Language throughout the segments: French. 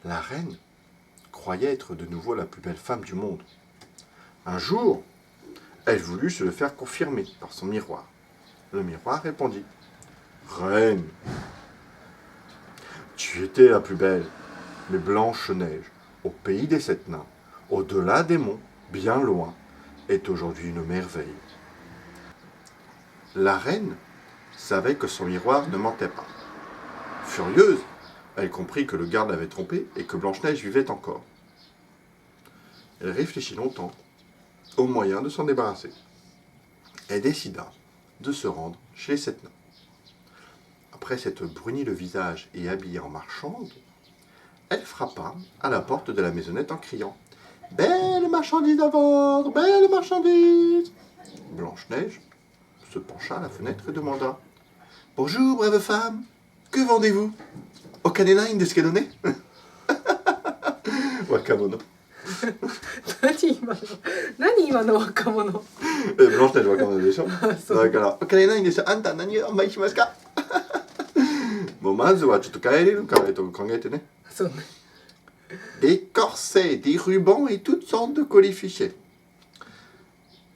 La reine croyait être de nouveau la plus belle femme du monde. Un jour, elle voulut se le faire confirmer par son miroir. Le miroir répondit « Reine, tu étais la plus belle, mais Blanche-Neige, au pays des sept nains, au-delà des monts, bien loin, est aujourd'hui une merveille. » La reine savait que son miroir ne mentait pas. Furieuse, elle comprit que le garde l'avait trompée et que Blanche-Neige vivait encore. Elle réfléchit longtemps au moyen de s'en débarrasser. Elle décida de se rendre chez les sept nains. Après s'être bruni le visage et habillée en marchande, elle frappa à la porte de la maisonnette en criant « Belle marchandise à vendre, belle marchandise !» Blanche-Neige se pencha à la fenêtre et demanda « Bonjour, brave femme, que vendez-vous ?»« Okanenai desu kedo ne ?» Wakamono. 何今の若者 Blanche-Neige wakamono でしょそうだから「Okanenai desuあんた何をお参りしますか?」もうまずはちょっと帰れるかと考えてね。そうね Des corsets, des rubans et toutes sortes de colifichets.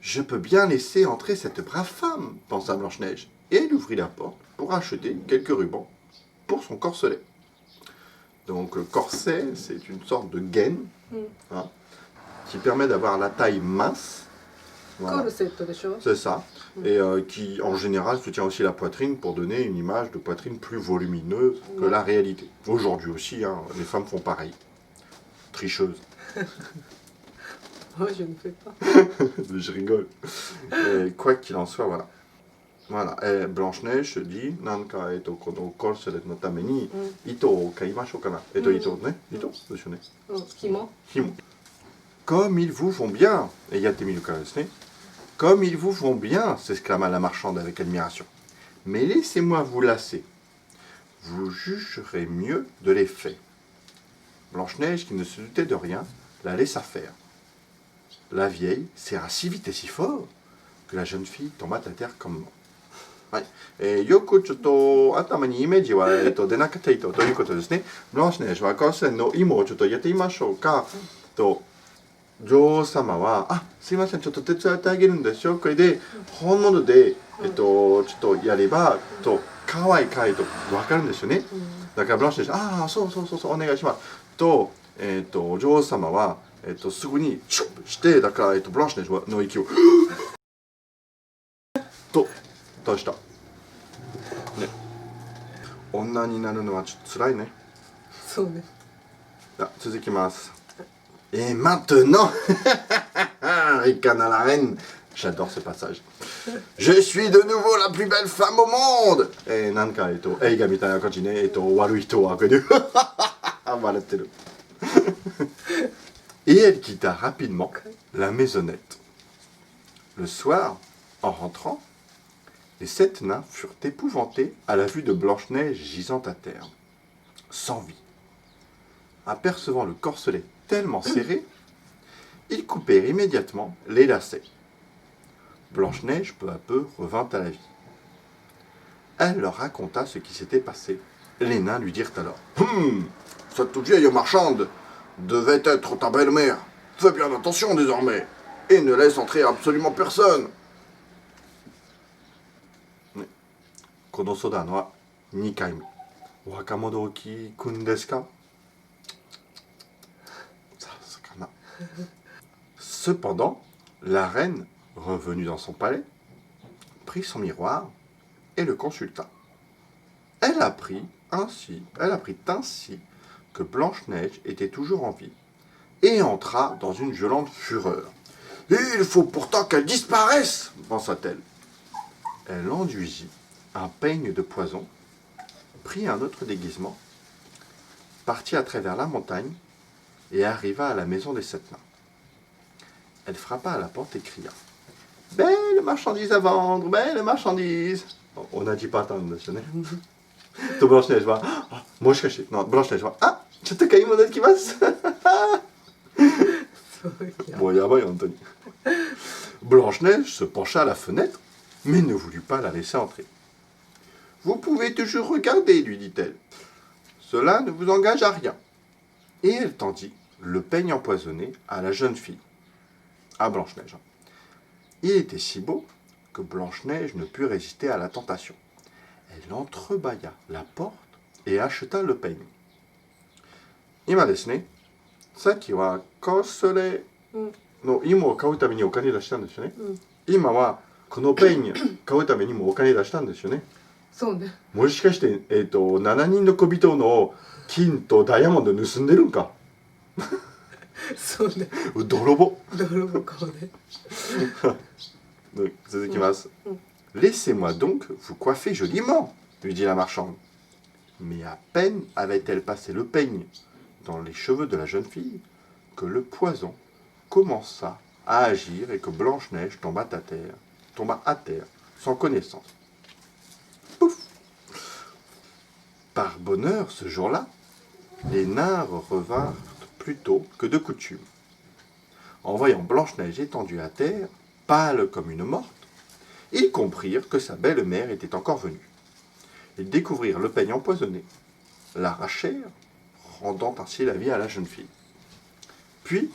Je peux bien laisser entrer cette brave femme, pensa Blanche-Neige, et elle ouvrit la porte pour acheter quelques rubans pour son corselet. Donc le corset, c'est une sorte de gaine hein, qui permet d'avoir la taille mince. コ Voilà. ルセットでしょ C'est ça. Et qui, en général, soutient aussi la poitrine pour donner une image de poitrine plus volumineuse que la réalité. Aujourd'hui aussi, hein, les femmes font pareil. Tricheuses. Moi je ne fais pas Je rigole. Et quoi qu'il en soit, voilà. Voilà. Et Blanche-Neige se dit, Nanka, kono corset no tame ni, ito o kaimashou kana. Ito ne? Ito? Desu ne? 紐 Himo. Comme ils vous vont bien, et Yatemi kara desu ne. Comme ils vous vont bien, s'exclama la marchande avec admiration. Mais laissez-moi vous lasser. Vous jugerez mieux de l'effet. Blanche-Neige, qui ne se doutait de rien, la laissa faire. La vieille serra si vite et si fort que la jeune fille tomba à terre comme mort. Yoku chotto atama ni imeji wa denakatta ito toいうことですね。Blanche-Neigeはcorsetの芋をちょっとやってみましょうか。と女王様は、あ、すいません、ちょっと手伝ってあげるんですよ。これで本物でちょっとやれば可愛い可愛いと分かるんですよね。だからBlanche-Neige、ああ、そうお願いします。と女王様はすぐにチュッしてだからBlanche-Neigeの息をと倒した。ね。女になるのはちょっと辛いね。そうね続きます。Et maintenant, ricana la reine. J'adore ce passage. Je suis de nouveau la plus belle femme au monde. Et Nanka eiga mitai na kanji ne, waru hito wa koe de. Waratte ru. Et elle quitta rapidement la maisonnette. Le soir, en rentrant, les sept nains furent épouvantés à la vue de Blanche-Neige gisant à terre, sans vie. Apercevant le corselet tellement serré, ils coupèrent immédiatement les lacets. Blanche-Neige, peu à peu, revint à la vie. Elle leur raconta ce qui s'était passé. Les nains lui dirent alors « Cette vieille marchande devait être ta belle-mère. Fais bien attention désormais et ne laisse entrer absolument personne. » Konosoda no 2回目。若者を聞くんですか Cependant, la reine, revenue dans son palais, prit son miroir et le consulta. Elle apprit ainsi que Blanche-Neige était toujours en vie et entra dans une violente fureur. « Il faut pourtant qu'elle disparaisse !» pensa-t-elle. Elle enduisit un peigne de poison, prit un autre déguisement, partit à travers la montagne et arriva à la maison des sept nains. Elle frappa à la porte et cria « Belle marchandise à vendre, belle marchandise !» On a dit pas tant de ne. To Blanche-Neige va « Ah, moi je cache. » Non, Blanche-Neige va « Ah,ちょっと買い物きます」Bon, yabai, Anthony. Blanche-Neige se pencha à la fenêtre, mais ne voulut pas la laisser entrer. « Vous pouvez toujours regarder, lui dit-elle. Cela ne vous engage à rien. Et elle tendit le peigne empoisonné à la jeune fille, à Blanche-Neige. Il était si beau que Blanche-Neige ne put résister à la tentation. Elle entrebâilla la porte et acheta le peigne. 今ですね、さっきはコスレの芋を買うためにお金出したんですよね。今はこのペン買うためにもお金出したんですよね。そうね。もしかして、7人の小人の金とダイヤモンド盗んでるんか。そうね。泥棒。泥棒かもね。続きます。Laissez-moi donc vous coiffer joliment, lui dit la marchande. Mais à peine avait-elle passé le peigne dans les cheveux de la jeune fille que le poison commença à agir et que Blanche-Neige tomba à terre sans connaissance. Pouf! Par bonheur, ce jour-là, les nains revinrent plus tôt que de coutume. En voyant Blanche-Neige étendue à terre, pâle comme une morte, ils comprirent que sa belle-mère était encore venue. Ils découvrirent le peigne empoisonné, l'arrachèrent, rendant ainsi la vie à la jeune fille. Puis,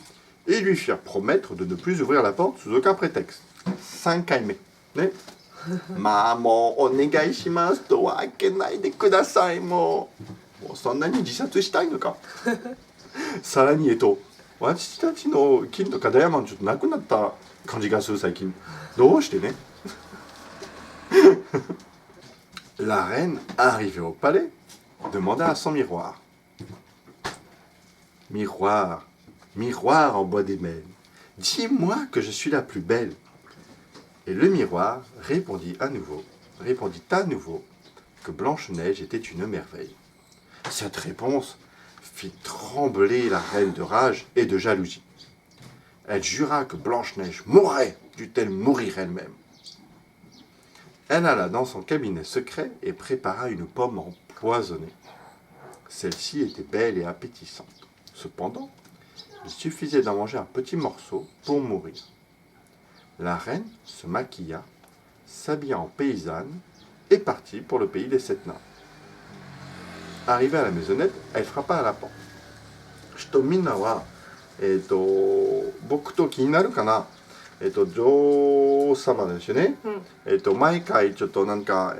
ils lui firent promettre de ne plus ouvrir la porte sous aucun prétexte. 3回目。ね。まあもうお願いしますとは開けないでくださいもうそんなに自殺したいのか。さらに私たちの金とかダイヤモンドちょっとなくなった感じがする最近。どうしてね。La reine, arrivée au palais, demanda à son miroir. Miroir, miroir en bois d'émel, dis-moi que je suis la plus belle. Et le miroir répondit à nouveau que Blanche-Neige était une merveille. Cette réponse fit trembler la reine de rage et de jalousie. Elle jura que Blanche-Neige mourrait, dût-elle mourir elle-même. Elle alla dans son cabinet secret et prépara une pomme empoisonnée. Celle-ci était belle et appétissante. Cependant, il suffisait d'en manger un petit morceau pour mourir. La reine se maquilla, s'habilla en paysanne et partit pour le pays des 7 nains. Arrivée à la maisonnette, elle frappa à la porte. ちょっとみんなは、僕と気になるかな。女王様ですよね。毎回ちょっとなんか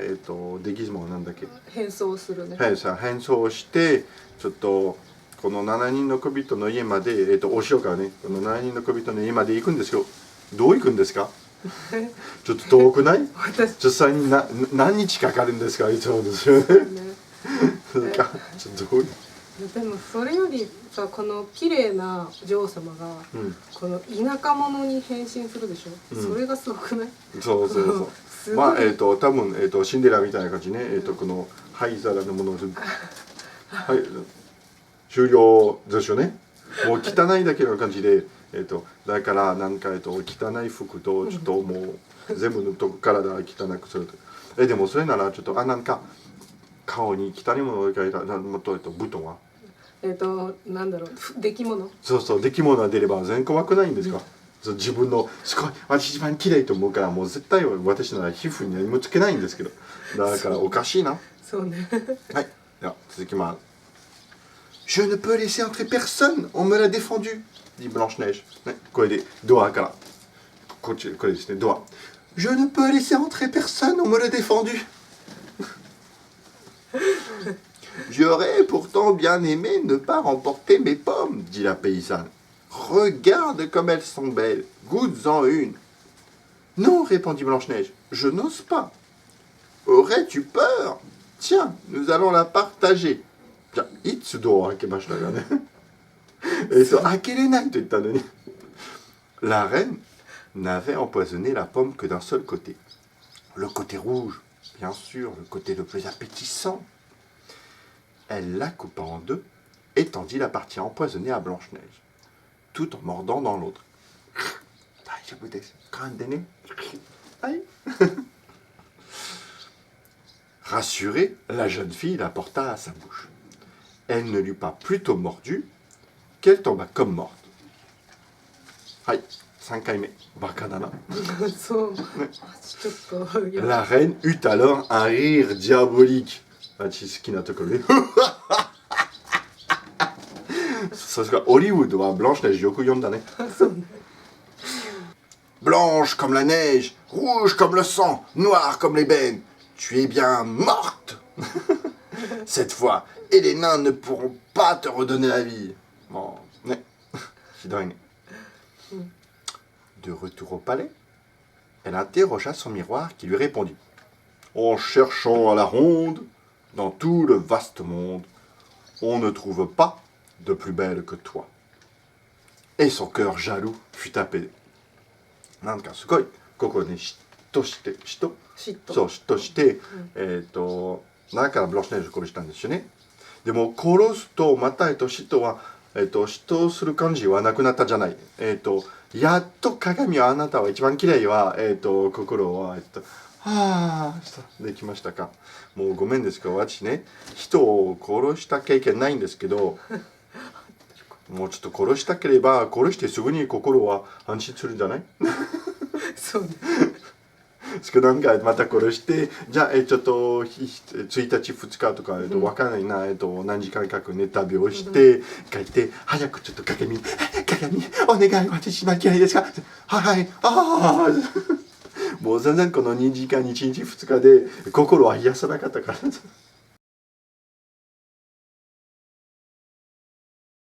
デギズモなんだっけ。変装するね。変装してちょっとこの7人の小人の家までお城からねこの7人の小人の家まで行くんですよ。どう行くんですか。ちょっと遠くない？実際に何日かかるんですかいつもですよね。ちょっとどういう。でもそれよりさこの綺麗な女王様が、この田舎者に変身するでしょ、それがすごくない？そうそうそうまあ多分シンデレラみたいな感じねこの灰皿のものをはい終了ですよね。もう汚いだけの感じでだからなんか汚い服とちょっともう全部のとこ体が汚くするとでもそれならちょっとなんか顔に汚いものを描いたもっとブトンはなんだろう出来物そうそう出来物が出れば全然怖くないんですか、そう自分のすごい私一番綺麗と思うからもう絶対私なら皮膚に何もつけないんですけどだからおかしいなそうねはいでは続きます Je ne peux laisser entrer personne, on me l'a défendu, dit Blanche-Neige. これでドアからこっちこれですねドア Je ne peux laisser entrer personne, on me l'a défendu. J'aurais pourtant bien aimé ne pas remporter mes pommes, dit la paysanne. Regarde comme elles sont belles, goûte-en une. Non, répondit Blanche-Neige, je n'ose pas. Aurais-tu peur? Tiens, nous allons la partager. Tiens, itsudo akemashita ga ne. Akerenai to itta no ni. La reine n'avait empoisonné la pomme que d'un seul côté. Le côté rouge, bien sûr, le côté le plus appétissant. Elle la coupa en deux et tendit la partie empoisonnée à Blanche-Neige, tout en mordant dans l'autre. Rassurée, la jeune fille la porta à sa bouche. Elle ne l'eut pas plutôt mordue qu'elle tomba comme morte. Aïe, 5 回目. Bakadana. La reine eut alors un rire diabolique. 好きなところでさすがオリウッドはブランシュネージよく読んだね。そうね。Blanche comme la neige, rouge comme le sang, noire comme l'ébène, tu es bien morte. Cette fois, et les nains ne pourront pas te redonner la vie. Bon, né. De retour au palais, elle interrogea son miroir qui lui répondit. En cherchant à la ronde, dans tout le vaste monde, on ne trouve pas de plus belle que toi. Et son cœur jaloux fut apaisé. なんかすごいここに嫉妬してそう嫉妬して、だからブランシュネージを殺したんですよね。でも殺すとまた嫉妬は嫉妬する感じはなくなったじゃない。やっと鏡はあなたは一番綺麗は心ははあできましたか。もうごめんですけど私ね人を殺した経験ないんですけど。もうちょっと殺したければ殺してすぐに心は安心するんじゃない？そうね。少なんかまた殺してじゃあちょっと1日2日とかわからないな何時間か寝旅をして帰って早くちょっと鏡お願い私今嫌いですか？はいああもう全然この2時間1日2日で心は癒さなかったから